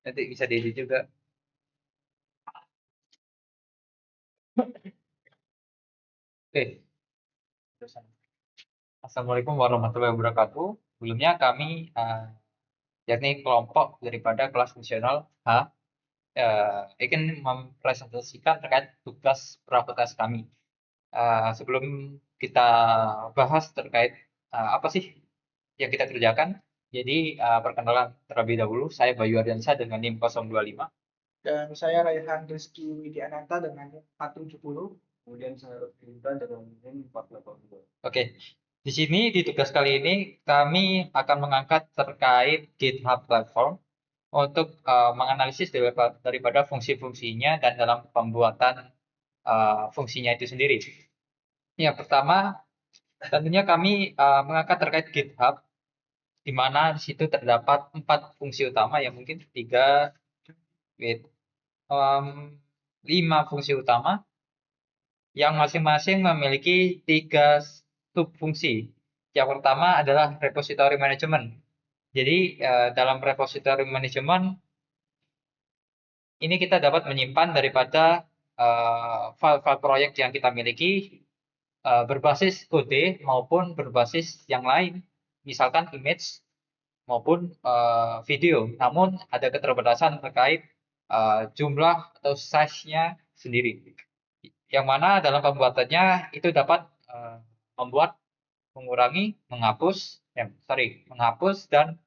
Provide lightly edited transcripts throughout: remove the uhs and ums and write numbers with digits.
Nanti bisa diedit juga. Oke. Assalamualaikum warahmatullahi wabarakatuh. Sebelumnya kami yakni kelompok daripada kelas fungsional H ingin mempresentasikan terkait tugas prafakultas kami. Sebelum kita bahas terkait apa sih yang kita kerjakan, jadi perkenalan terlebih dahulu, saya Bayu Ardiansyah dengan NIM 025. Dan saya Raihan Rizky Widiananta dengan 470. Kemudian saya Rufindra dengan NIM 482. Oke, di sini di tugas kali ini kami akan mengangkat terkait GitHub Platform untuk menganalisis daripada fungsi-fungsinya dan dalam pembuatan fungsinya itu sendiri. Yang pertama, tentunya kami mengangkat terkait GitHub, di mana di situ terdapat 4 fungsi utama, ya mungkin 3, 5 fungsi utama, yang masing-masing memiliki 3 subfungsi. Yang pertama adalah repository management. Jadi dalam repository management ini kita dapat menyimpan daripada file-file proyek yang kita miliki berbasis kode maupun berbasis yang lain, misalkan image maupun video. Namun ada keterbatasan terkait jumlah atau size-nya sendiri. Yang mana dalam pembuatannya itu dapat membuat, mengurangi, menghapus dan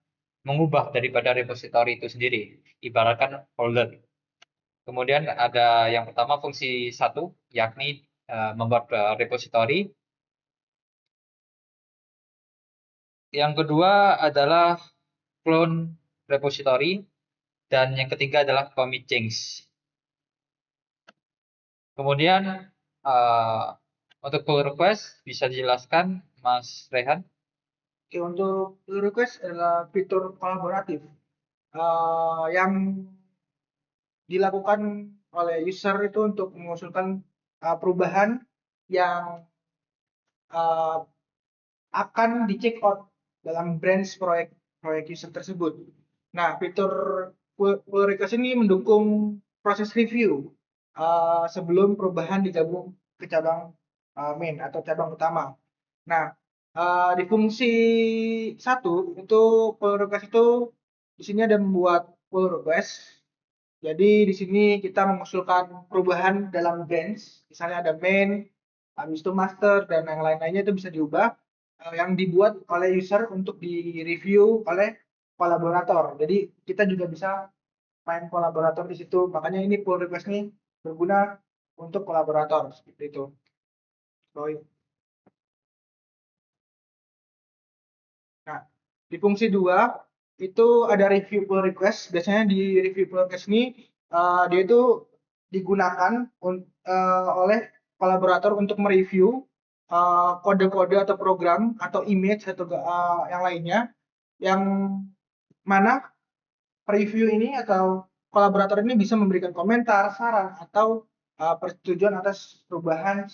mengubah daripada repository itu sendiri, ibaratkan folder. Kemudian ada yang pertama fungsi 1, yakni membuat repository. Yang kedua adalah clone repository, dan yang ketiga adalah commit change. Kemudian untuk pull request bisa dijelaskan Mas Rehan? Oke, untuk pull request adalah fitur kolaboratif yang dilakukan oleh user itu untuk mengusulkan perubahan yang akan di check out dalam branch proyek user tersebut. Nah, fitur pull request ini mendukung proses review sebelum perubahan digabung ke cabang main atau cabang utama. Nah, di fungsi 1 itu pull request itu di sini ada membuat pull request. Jadi di sini kita mengusulkan perubahan dalam branch, misalnya ada main, habis itu master dan yang lain-lainnya itu bisa diubah yang dibuat oleh user untuk di-review oleh kolaborator. Jadi kita juga bisa main kolaborator di situ. Makanya ini pull request ini berguna untuk kolaborator seperti itu. Nah, di fungsi 2 itu ada review pull request. Biasanya di review pull request ini dia itu digunakan oleh kolaborator untuk mereview kode-kode atau program atau image atau yang lainnya, yang mana review ini atau kolaborator ini bisa memberikan komentar, saran atau persetujuan atas perubahan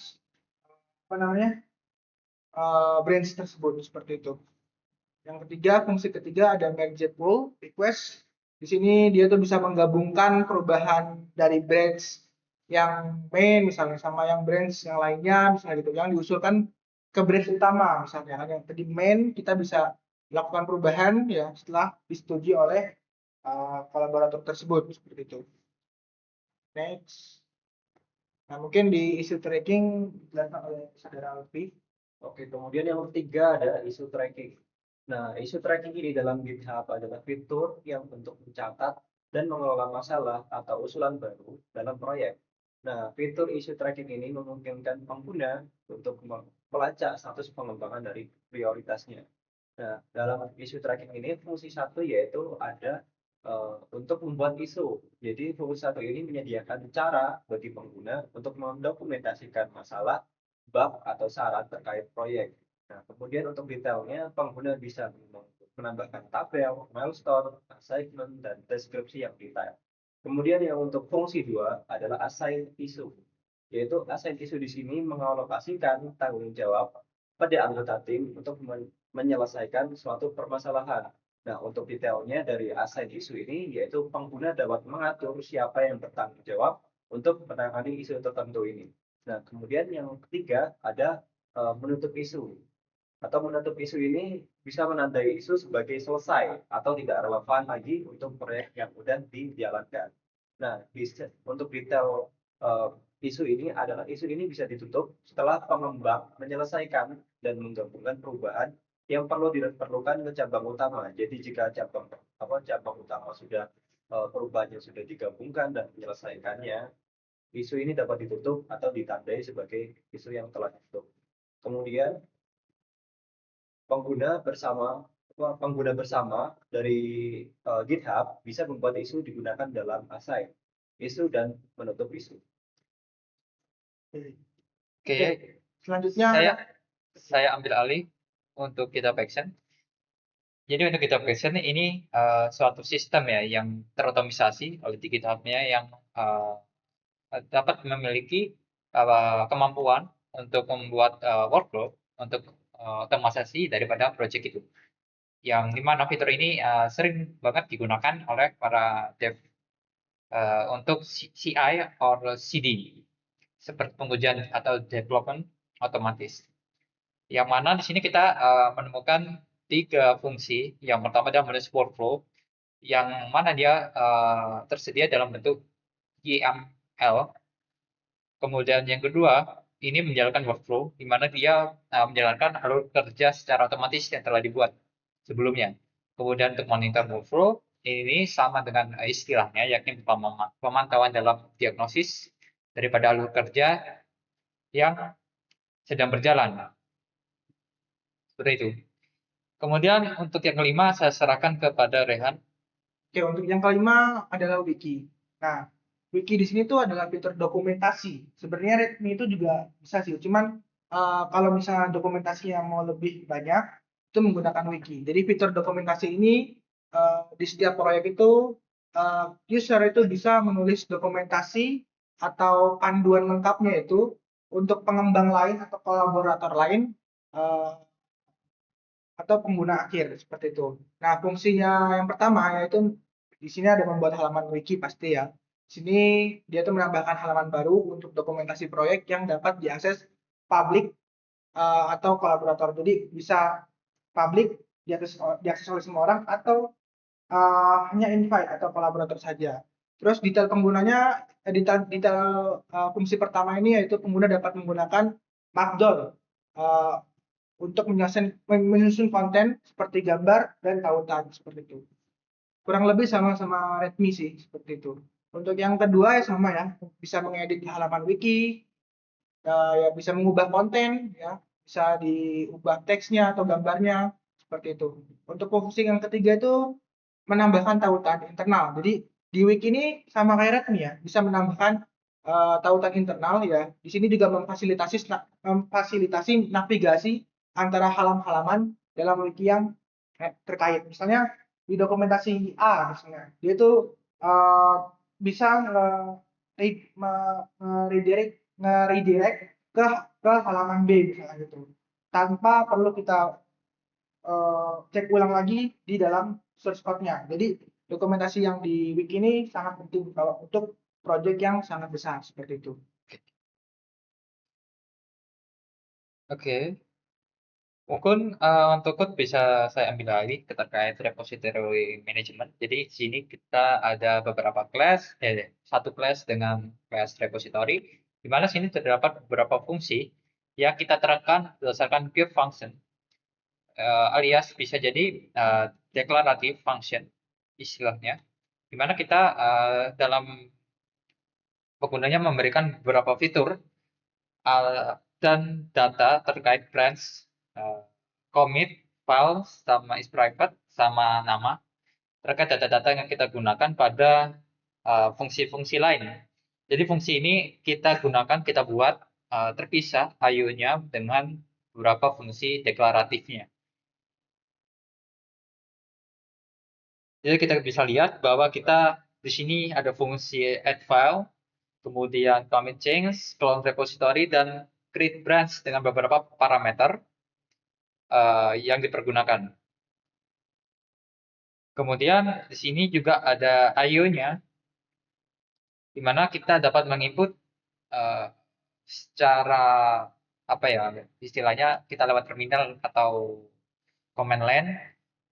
branch tersebut seperti itu. Yang ketiga, fungsi ketiga ada merge pull request. Di sini dia tuh bisa menggabungkan perubahan dari branch yang main misalnya sama yang branch yang lainnya misalnya gitu, yang diusulkan ke branch utama misalnya. Yang tadi main kita bisa lakukan perubahan ya setelah disetujui oleh kolaborator tersebut seperti itu. Next. Nah, mungkin di issue tracking dijelaskan oleh Saudara Alfi. Oke, kemudian yang ketiga ada issue tracking. Nah, issue tracking ini dalam GitHub adalah fitur yang untuk mencatat dan mengelola masalah atau usulan baru dalam proyek. Nah, fitur issue tracking ini memungkinkan pengguna untuk melacak status pengembangan dari prioritasnya. Nah, dalam issue tracking ini fungsi 1 yaitu ada untuk membuat isu. Jadi fungsi 1 ini menyediakan cara bagi pengguna untuk mendokumentasikan masalah, bug atau syarat terkait proyek. Nah, kemudian untuk detailnya, pengguna bisa menambahkan tabel, milestone, assignment, dan deskripsi yang detail. Kemudian yang untuk fungsi 2 adalah assign issue, yaitu assign issue di sini mengalokasikan tanggung jawab pada anggota tim untuk menyelesaikan suatu permasalahan. Nah, untuk detailnya dari assign isu ini, yaitu pengguna dapat mengatur siapa yang bertanggung jawab untuk menangani isu tertentu ini. Nah, kemudian yang ketiga ada menutup isu. Atau menutup isu ini bisa menandai isu sebagai selesai atau tidak relevan lagi untuk proyek yang sudah dijalankan. Nah, untuk detail isu ini adalah isu ini bisa ditutup setelah pengembang menyelesaikan dan menggabungkan perubahan yang perlu diperlukan ke cabang utama. Jadi jika cabang utama sudah perubahannya sudah digabungkan dan menyelesaikannya, isu ini dapat ditutup atau ditandai sebagai isu yang telah ditutup. Kemudian pengguna bersama pengguna bersama dari GitHub bisa membuat isu digunakan dalam assign isu dan menutup isu. Oke, Oke, selanjutnya saya ambil alih untuk GitHub Action. Jadi untuk GitHub Action ini suatu sistem ya yang terotomisasi oleh di GitHub-nya yang dapat memiliki kemampuan untuk membuat workflow untuk otomatisasi daripada project itu. Yang dimana fitur ini sering banget digunakan oleh para dev untuk CI or CD seperti pengujian atau development otomatis. Yang mana di sini kita menemukan 3 fungsi. Yang pertama adalah menulis workflow, yang mana dia tersedia dalam bentuk YAML. Kemudian yang kedua, ini menjalankan workflow, di mana dia menjalankan alur kerja secara otomatis yang telah dibuat sebelumnya. Kemudian untuk monitor workflow, ini sama dengan istilahnya, yakni pemantauan dalam diagnosis daripada alur kerja yang sedang berjalan. Seperti itu. Kemudian untuk yang kelima, saya serahkan kepada Rehan. Oke, untuk yang kelima adalah wiki. Nah, wiki di sini tuh adalah fitur dokumentasi. Sebenarnya README itu juga bisa sih, cuman kalau misalnya dokumentasinya mau lebih banyak, itu menggunakan wiki. Jadi fitur dokumentasi ini di setiap proyek itu user itu bisa menulis dokumentasi atau panduan lengkapnya itu untuk pengembang lain atau kolaborator lain eh, atau pengguna akhir seperti itu. Nah, fungsinya yang pertama yaitu di sini ada membuat halaman wiki pasti ya. Di sini dia tuh menambahkan halaman baru untuk dokumentasi proyek yang dapat diakses publik atau kolaborator. Jadi bisa publik diakses oleh semua orang atau hanya invite atau kolaborator saja. Terus detail penggunanya, fungsi pertama ini yaitu pengguna dapat menggunakan Markdown uh, untuk menyusun konten seperti gambar dan tautan seperti itu. Kurang lebih sama-sama README sih seperti itu. Untuk yang kedua ya sama ya, bisa mengedit halaman wiki, ya bisa mengubah konten ya, bisa diubah teksnya atau gambarnya seperti itu. Untuk fungsi yang ketiga itu menambahkan tautan internal. Jadi di wiki ini sama kayak README ya, bisa menambahkan tautan internal ya. Di sini juga memfasilitasi navigasi antara halaman dalam wiki yang terkait. Misalnya di dokumentasi A misalnya, dia itu bisa redirect ke halaman B misalnya gitu. Tanpa perlu kita cek ulang lagi di dalam source code-nya. Jadi dokumentasi yang di wiki ini sangat penting kalau untuk project yang sangat besar seperti itu. Oke. Mungkin untuk code bisa saya ambil alih terkait repository management. Jadi di sini kita ada beberapa class, satu class dengan class repository, di mana sini terdapat beberapa fungsi yang kita terapkan berdasarkan pure function, alias bisa jadi declarative function istilahnya, di mana kita dalam penggunanya memberikan beberapa fitur dan data terkait branch, commit, file, sama is private, sama nama, terkait data-data yang kita gunakan pada fungsi-fungsi lain. Jadi fungsi ini kita gunakan, kita buat terpisah IO-nya dengan beberapa fungsi deklaratifnya. Jadi kita bisa lihat bahwa kita di sini ada fungsi add file, kemudian commit change, clone repository, dan create branch dengan beberapa parameter yang dipergunakan. Kemudian di sini juga ada IO-nya, di mana kita dapat menginput secara apa ya istilahnya kita lewat terminal atau command line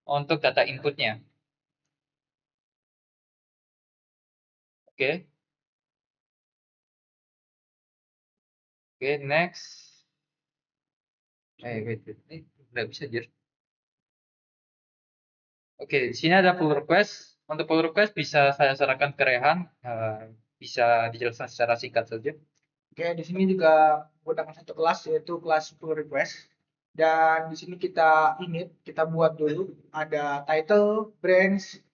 untuk data inputnya. Oke, oke, next. Wait, ini nggak bisa jir. Oke, di sini ada pull request. Untuk pull request bisa saya sarankan ke Rehan, bisa dijelaskan secara singkat saja. Oke, di sini juga menggunakan satu kelas yaitu kelas pull request. Dan di sini kita buat dulu ada title, branch,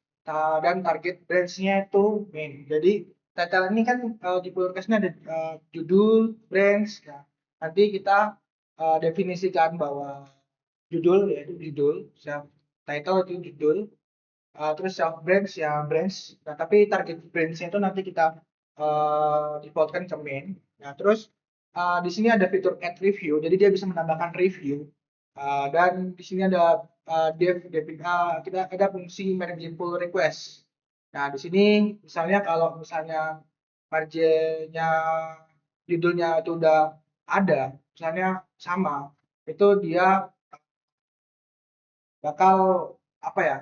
dan target branch-nya itu main. Jadi title ini kan di pull request-nya ada judul, branch. Ya. Nanti kita definisikan bahwa judul yaitu judul, title itu judul, terus self branch ya branch. Nah, tapi target branch-nya itu nanti kita defaultkan ke main. Nah, terus di sini ada fitur add review, jadi dia bisa menambahkan review. Dan di sini ada kita ada fungsi managing pull request. Nah, di sini misalnya kalau misalnya marginnya judulnya itu udah ada, misalnya sama, itu dia bakal apa ya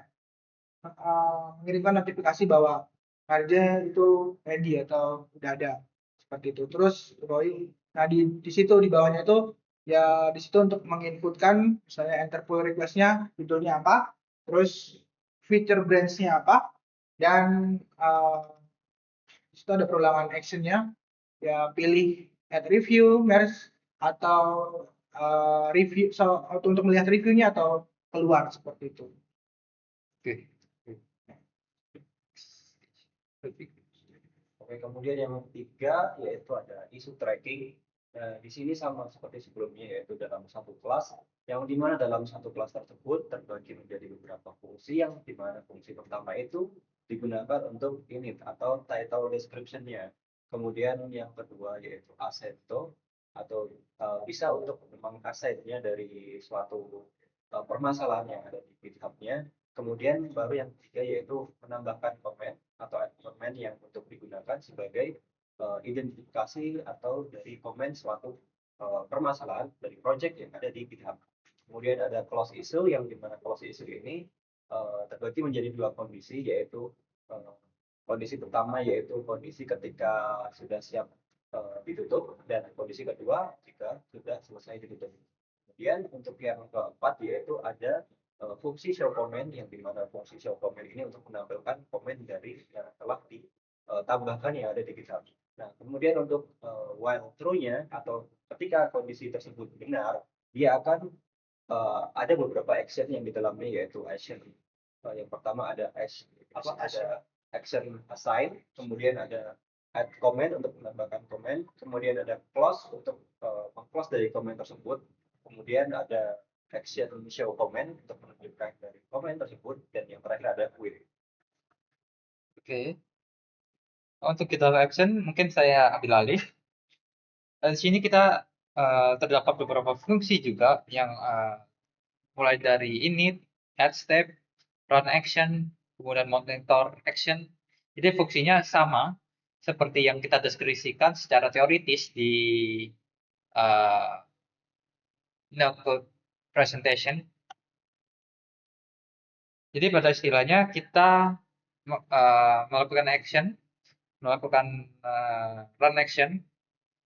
mengirimkan notifikasi bahwa margin itu ready atau udah ada seperti itu. Terus Roy, nah di situ di bawahnya itu ya di situ untuk menginputkan misalnya enter pull request-nya judulnya apa, terus feature branch-nya apa, dan di situ ada perulangan action-nya, ya pilih add review, merge, atau review untuk melihat reviewnya atau keluar seperti itu. Oke. Oke, kemudian yang ketiga yaitu ada isu tracking. Nah, di sini sama seperti sebelumnya yaitu dalam satu kelas, yang dimana dalam satu kelas tersebut terbagi menjadi beberapa fungsi, yang dimana fungsi pertama itu digunakan untuk init atau title description-nya. Kemudian yang kedua yaitu assetto, atau bisa untuk meng-assign-nya dari suatu permasalahan yang ada di GitHub-nya. Kemudian baru yang ketiga yaitu menambahkan komen atau komen yang untuk digunakan sebagai identifikasi atau dari komen suatu permasalahan dari project yang ada di GitHub. Kemudian ada close issue, yang dimana close issue ini terbagi menjadi dua kondisi, yaitu kondisi pertama yaitu kondisi ketika sudah siap ditutup, dan kondisi kedua jika sudah selesai ditutup. Kemudian untuk yang keempat yaitu ada fungsi show comment, yang dimana fungsi show comment ini untuk menampilkan komen dari yang telah ditambahkan yang ada di GitHub. Nah, kemudian untuk while true-nya atau ketika kondisi tersebut benar, dia akan ada beberapa action yang di dalamnya, yaitu action yang pertama ada action assign, kemudian ada add comment untuk menambahkan komen, kemudian ada close untuk meng-close dari komen tersebut, kemudian ada action show comment untuk menunjukkan dari komen tersebut, dan yang terakhir ada query. Oke. Untuk GitHub Action mungkin saya ambil alih. Di sini kita terdapat beberapa fungsi juga yang mulai dari init, add step, run action, kemudian monitor action. Jadi fungsinya sama seperti yang kita deskripsikan secara teoritis di notebook presentation. Jadi pada istilahnya kita melakukan action, melakukan run action,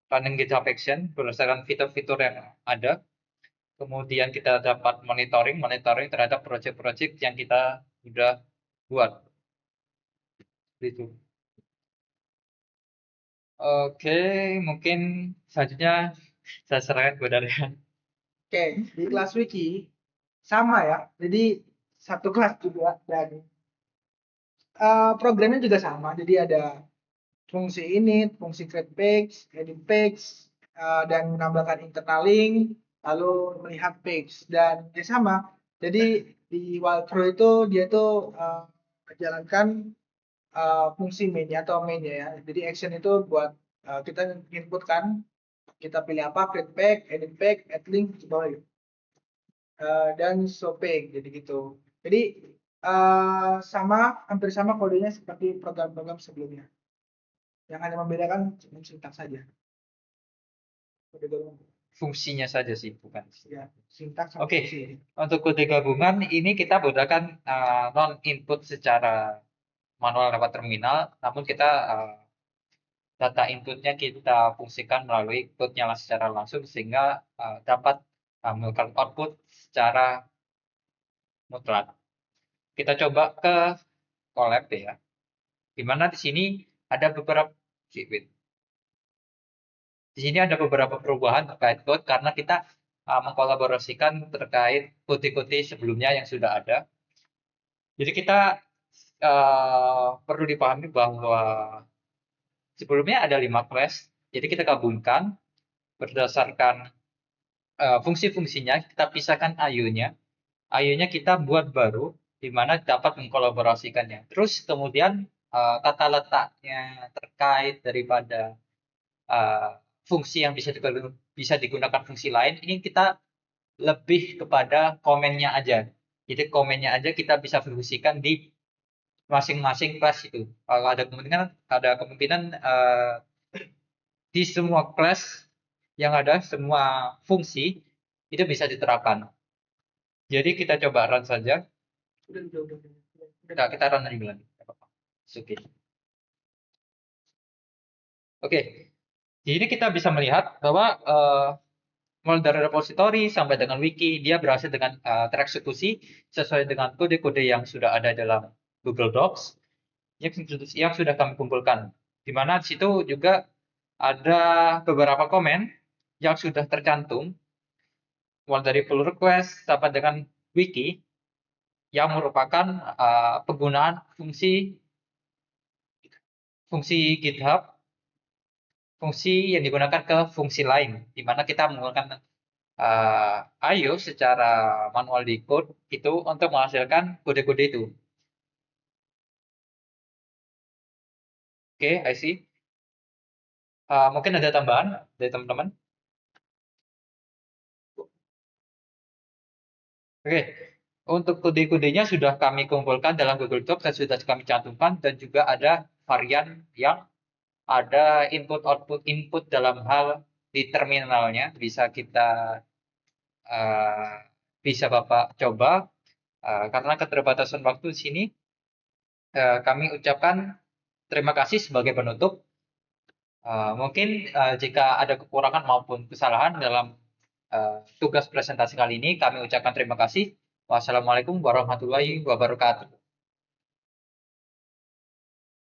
running GitHub action berdasarkan fitur-fitur yang ada. Kemudian kita dapat monitoring terhadap project-project yang kita sudah buat. Itu. Oke, mungkin selanjutnya saya serahkan kepada Rehan. Oke, di kelas wiki sama ya. Jadi satu kelas juga, dan programnya juga sama. Jadi ada fungsi init, fungsi create page, edit page, dan menambahkan internal link, lalu melihat page, dan ya sama. Jadi di walkthrough itu dia tuh menjalankan fungsi mainnya atau mainnya ya. Jadi action itu buat kita inputkan, kita pilih apa, create page, edit page, add link, dan show page, jadi gitu. Jadi hampir sama kodenya seperti program-program sebelumnya. Yang hanya membedakan cuma sintaks saja. Kode gabungan. Fungsinya saja sih, bukan. Ya, sintaks sama Oke. fungsi. Untuk kode gabungan ini kita menggunakan non-input secara manual lewat terminal, namun kita data inputnya kita fungsikan melalui code nyala secara langsung sehingga dapat melakukan output secara mutlak. Kita coba ke collab ya. Dimana di sini ada beberapa di sini ada beberapa perubahan terkait code karena kita mengkolaborasikan terkait kode-kode sebelumnya yang sudah ada. Jadi kita perlu dipahami bahwa sebelumnya ada 5 class, jadi kita gabungkan berdasarkan fungsi-fungsinya, kita pisahkan IO-nya. IO-nya kita buat baru, di mana dapat mengkolaborasikannya. Terus kemudian tata letaknya terkait daripada fungsi yang bisa digunakan fungsi lain, ini kita lebih kepada komennya aja. Jadi komennya aja kita bisa fungsikan di masing-masing kelas itu. Kalau ada kemungkinan di semua kelas yang ada, semua fungsi itu bisa diterapkan. Jadi kita coba run saja. Udah, kita run dulu lagi. Oke. Oke. Jadi kita bisa melihat bahwa mulai dari repository sampai dengan wiki, dia berhasil dengan tereksekusi sesuai dengan kode-kode yang sudah ada dalam Google Docs yang sudah kami kumpulkan. Di mana di situ juga ada beberapa komen yang sudah tercantum mulai dari pull request sampai dengan wiki yang merupakan penggunaan fungsi GitHub, fungsi yang digunakan ke fungsi lain, di mana kita menggunakan IO secara manual di code itu untuk menghasilkan kode-kode itu. Oke, I see. Mungkin ada tambahan dari teman-teman? Oke, untuk kode-kodenya sudah kami kumpulkan dalam Google Docs dan sudah kami cantumkan, dan juga ada varian yang ada input dalam hal di terminalnya. Bisa kita bisa Bapak coba karena keterbatasan waktu di sini. Kami ucapkan terima kasih sebagai penutup. Mungkin jika ada kekurangan maupun kesalahan dalam tugas presentasi kali ini, kami ucapkan terima kasih. Wassalamualaikum warahmatullahi wabarakatuh.